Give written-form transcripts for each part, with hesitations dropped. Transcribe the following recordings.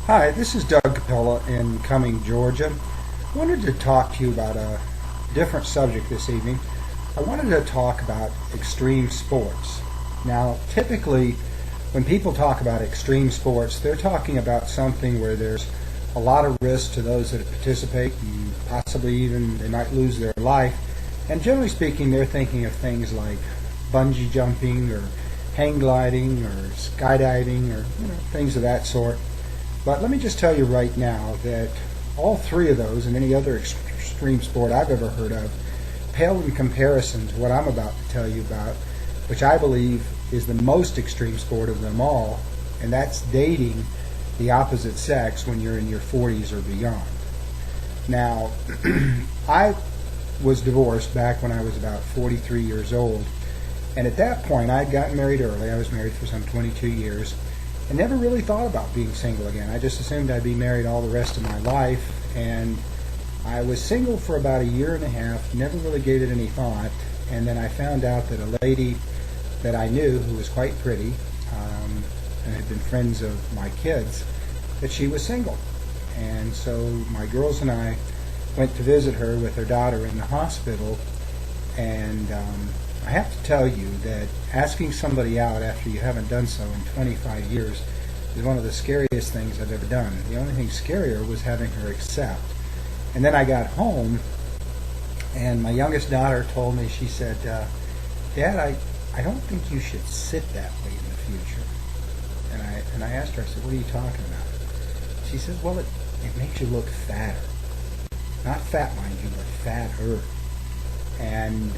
Hi, this is Doug Capella in Cumming, Georgia. I wanted to talk to you about a different subject this evening. I wanted to talk about extreme sports. Now, typically, when people talk about extreme sports, they're talking about something where there's a lot of risk to those that participate, and possibly even they might lose their life. And generally speaking, they're thinking of things like bungee jumping or hang gliding or skydiving or things of that sort. But let me just tell you right now that all three of those and any other extreme sport I've ever heard of pale in comparison to what I'm about to tell you about, which I believe is the most extreme sport of them all, and that's dating the opposite sex when you're in your 40s or beyond. Now, I was divorced back when I was about 43 years old, and at that point I'd gotten married early. I was married for some 22 years. I never really thought about being single again. I just assumed I'd be married all the rest of my life, and I was single for about a year and a half, never really gave it any thought, and then I found out that a lady that I knew who was quite pretty and had been friends of my kids, that she was single. And so my girls and I went to visit her with her daughter in the hospital, and I have to tell you that asking somebody out after you haven't done so in 25 years is one of the scariest things I've ever done. The only thing scarier was having her accept. And then I got home, and my youngest daughter told me, she said, Dad, I don't think you should sit that way in the future. And I asked her, I said, what are you talking about? She says, well, it makes you look fatter. Not fat, mind you, but fatter. And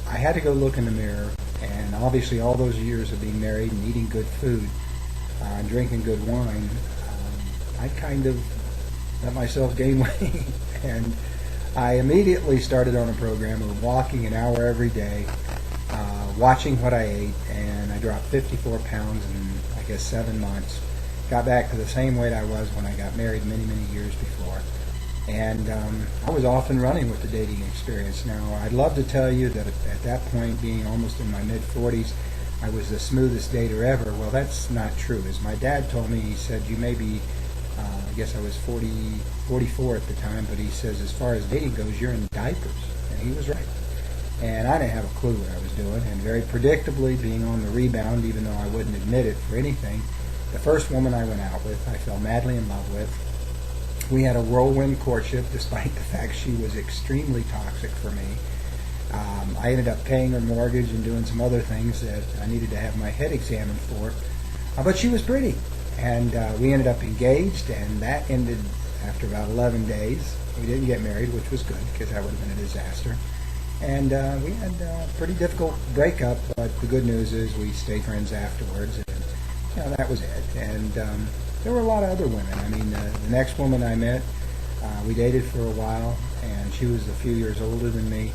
I had to go look in the mirror, and obviously all those years of being married and eating good food and drinking good wine, I kind of let myself gain weight. And I immediately started on a program of walking an hour every day, watching what I ate, and I dropped 54 pounds in, I guess, 7 months. Got back to the same weight I was when I got married many, many years before. And I was off and running with the dating experience. Now, I'd love to tell you that at that point, being almost in my mid-40s, I was the smoothest dater ever. Well, that's not true. As my dad told me, he said, you may be, I guess I was 44 at the time, but he says, as far as dating goes, you're in diapers. And he was right. And I didn't have a clue what I was doing. And very predictably, being on the rebound, even though I wouldn't admit it for anything, the first woman I went out with, I fell madly in love with. We had a whirlwind courtship, despite the fact she was extremely toxic for me. I ended up paying her mortgage and doing some other things that I needed to have my head examined for. But she was pretty. And we ended up engaged, and that ended after about 11 days. We didn't get married, which was good, because that would have been a disaster. And we had a pretty difficult breakup, but the good news is we stayed friends afterwards. And that was it. And there were a lot of other women. I mean, the next woman I met, we dated for a while, and she was a few years older than me.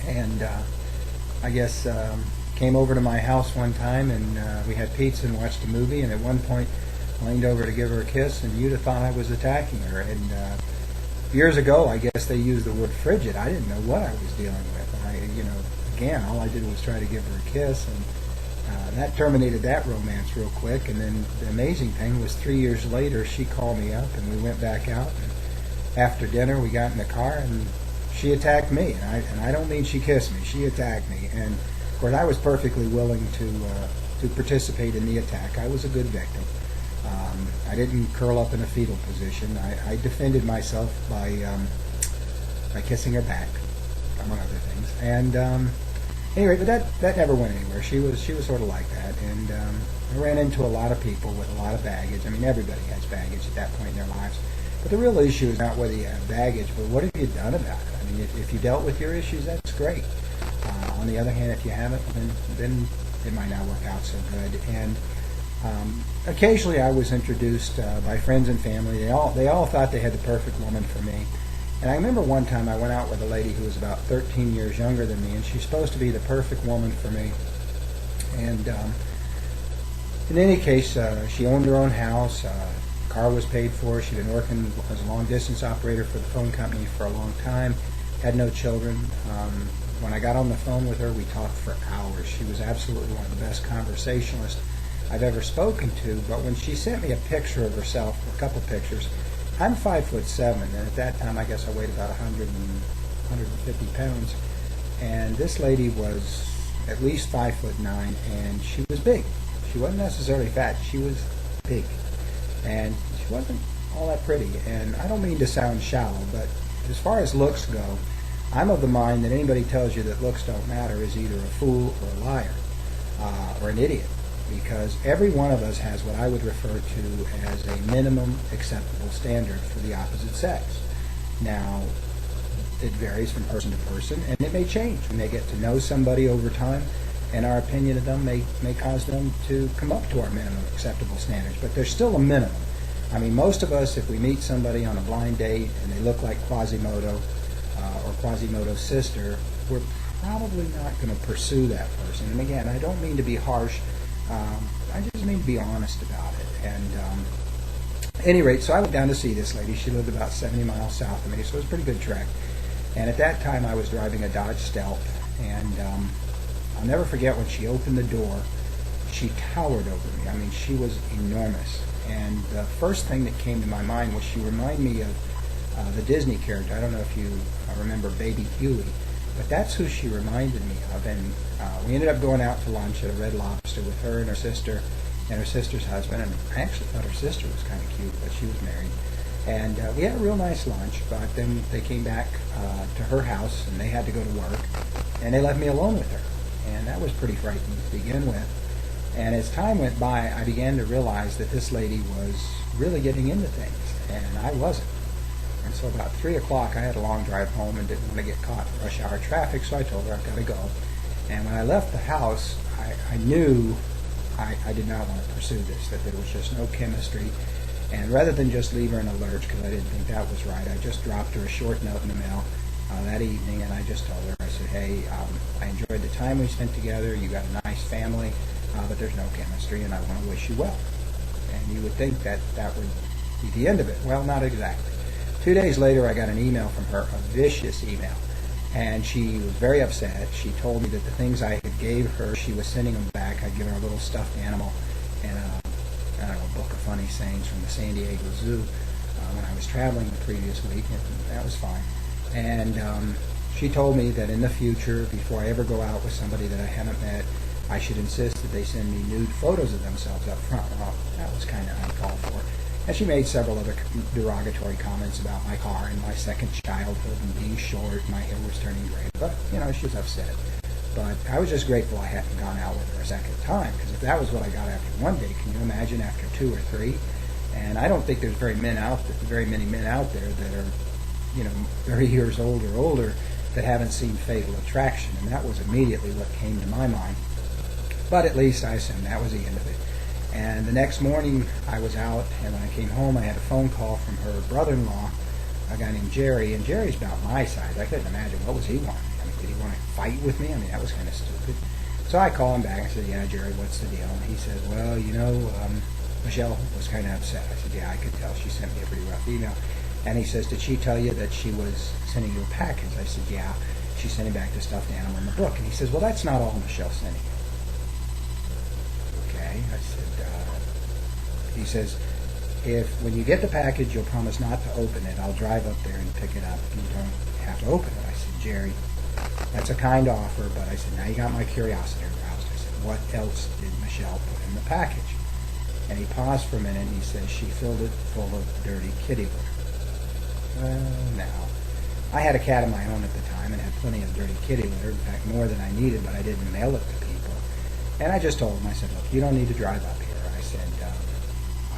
And I guess came over to my house one time, and we had pizza and watched a movie. And at one point, leaned over to give her a kiss, and you'd have thought I was attacking her. And years ago, I guess they used the word frigid. I didn't know what I was dealing with. Again, all I did was try to give her a kiss, and that terminated that romance real quick. And then the amazing thing was 3 years later, she called me up, and we went back out. And after dinner, we got in the car, and she attacked me. And I don't mean she kissed me. She attacked me. And, of course, I was perfectly willing to participate in the attack. I was a good victim. I didn't curl up in a fetal position. I defended myself by kissing her back, among other things. And anyway, but that never went anywhere. She was sort of like that, and I ran into a lot of people with a lot of baggage. I mean, everybody has baggage at that point in their lives. But the real issue is not whether you have baggage, but what have you done about it? I mean, if you dealt with your issues, that's great. On the other hand, if you haven't, then it might not work out so good. And occasionally I was introduced by friends and family. They all thought they had the perfect woman for me. And I remember one time I went out with a lady who was about 13 years younger than me, and she's supposed to be the perfect woman for me. And in any case, she owned her own house, car was paid for, she'd been working as a long-distance operator for the phone company for a long time, had no children. When I got on the phone with her, we talked for hours. She was absolutely one of the best conversationalists I've ever spoken to, but when she sent me a picture of herself, a couple pictures, I'm 5'7", and at that time I guess I weighed about 150 pounds, and this lady was at least 5'9", and she was big. She wasn't necessarily fat, she was big, and she wasn't all that pretty. And I don't mean to sound shallow, but as far as looks go, I'm of the mind that anybody tells you that looks don't matter is either a fool or a liar, or an idiot, because every one of us has what I would refer to as a minimum acceptable standard for the opposite sex. Now, it varies from person to person, and it may change. We may get to know somebody over time, and our opinion of them may cause them to come up to our minimum acceptable standards, but there's still a minimum. I mean, most of us, if we meet somebody on a blind date and they look like Quasimodo or Quasimodo's sister, we're probably not going to pursue that person. And again, I don't mean to be harsh. I just mean to be honest about it. And at any rate, so I went down to see this lady. She lived about 70 miles south of me, so it was a pretty good trek. And at that time, I was driving a Dodge Stealth, and I'll never forget when she opened the door. She towered over me. I mean, she was enormous. And the first thing that came to my mind was she reminded me of the Disney character. I don't know if you remember Baby Huey, but that's who she reminded me of. And we ended up going out to lunch at a Red Lobster with her and her sister and her sister's husband. And I actually thought her sister was kind of cute, but she was married. And we had a real nice lunch, but then they came back to her house, and they had to go to work, and they left me alone with her. And that was pretty frightening to begin with. And as time went by, I began to realize that this lady was really getting into things, and I wasn't. And so about 3 o'clock, I had a long drive home and didn't want to get caught in rush hour traffic, so I told her I've got to go. And when I left the house, I knew I did not want to pursue this, that there was just no chemistry. And rather than just leave her in a lurch, because I didn't think that was right, I just dropped her a short note in the mail that evening, and I just told her, I said, hey, I enjoyed the time we spent together, you got a nice family, but there's no chemistry, and I want to wish you well. And you would think that that would be the end of it. Well, not exactly. 2 days later, I got an email from her, a vicious email, and she was very upset. She told me that the things I had gave her, she was sending them back. I'd given her a little stuffed animal and a book of funny sayings from the San Diego Zoo when I was traveling the previous week, and that was fine. And she told me that in the future, before I ever go out with somebody that I haven't met, I should insist that they send me nude photos of themselves up front. Well, that was kind of uncalled for. And she made several other derogatory comments about my car and my second childhood and being short, my hair was turning gray. But, she was upset. But I was just grateful I hadn't gone out with her a second time, because if that was what I got after one date, can you imagine after 2 or 3? And I don't think there's very many men out there that are, 30 years old or older that haven't seen Fatal Attraction, and that was immediately what came to my mind. But at least I assumed that was the end of it. And the next morning I was out, and when I came home I had a phone call from her brother-in-law, a guy named Jerry, and Jerry's about my size. I couldn't imagine what was he wanting. I mean, did he want to fight with me? I mean, that was kind of stupid. So I called him back. I said, yeah, Jerry, what's the deal? And he said, well, Michelle was kind of upset. I said, yeah, I could tell. She sent me a pretty rough email. And he says, did she tell you that she was sending you a package? I said, yeah. She's sending back the stuffed animal in the book. And he says, well, that's not all Michelle's sending you. Okay. I said, he says, when you get the package, you'll promise not to open it. I'll drive up there and pick it up. You don't have to open it. I said, Jerry, that's a kind offer, but I said, now you got my curiosity aroused. I said, what else did Michelle put in the package? And he paused for a minute, and he says, she filled it full of dirty kitty litter. Well, now, I had a cat of my own at the time and had plenty of dirty kitty litter, in fact, more than I needed, but I didn't mail it to people. And I just told him, I said, look, you don't need to drive up here. I said,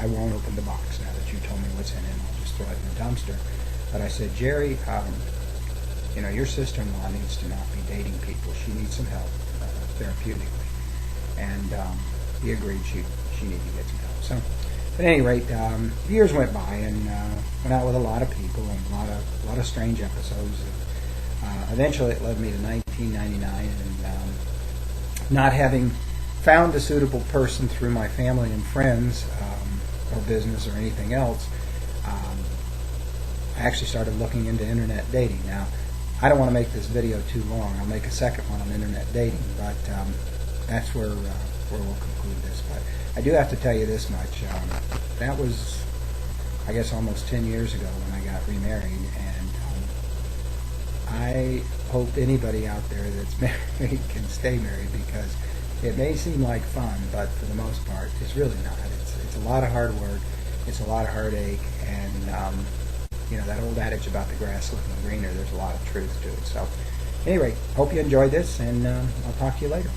I won't open the box now that you told me what's in it. I'll just throw it in the dumpster. But I said, Jerry, your sister-in-law needs to not be dating people. She needs some help therapeutically. And he agreed she needed to get some help. So, at any rate, years went by, and went out with a lot of people and a lot of strange episodes. Eventually, it led me to 1999, and not having found a suitable person through my family and friends, or business, or anything else, I actually started looking into internet dating. Now, I don't want to make this video too long. I'll make a second one on internet dating, but that's where where we'll conclude this. But I do have to tell you this much. That was, I guess, almost 10 years ago when I got remarried, and I hope anybody out there that's married can stay married, because it may seem like fun, but for the most part, it's really not. It's a lot of hard work. It's a lot of heartache, and that old adage about the grass looking greener, there's a lot of truth to it. So anyway, hope you enjoyed this, and I'll talk to you later.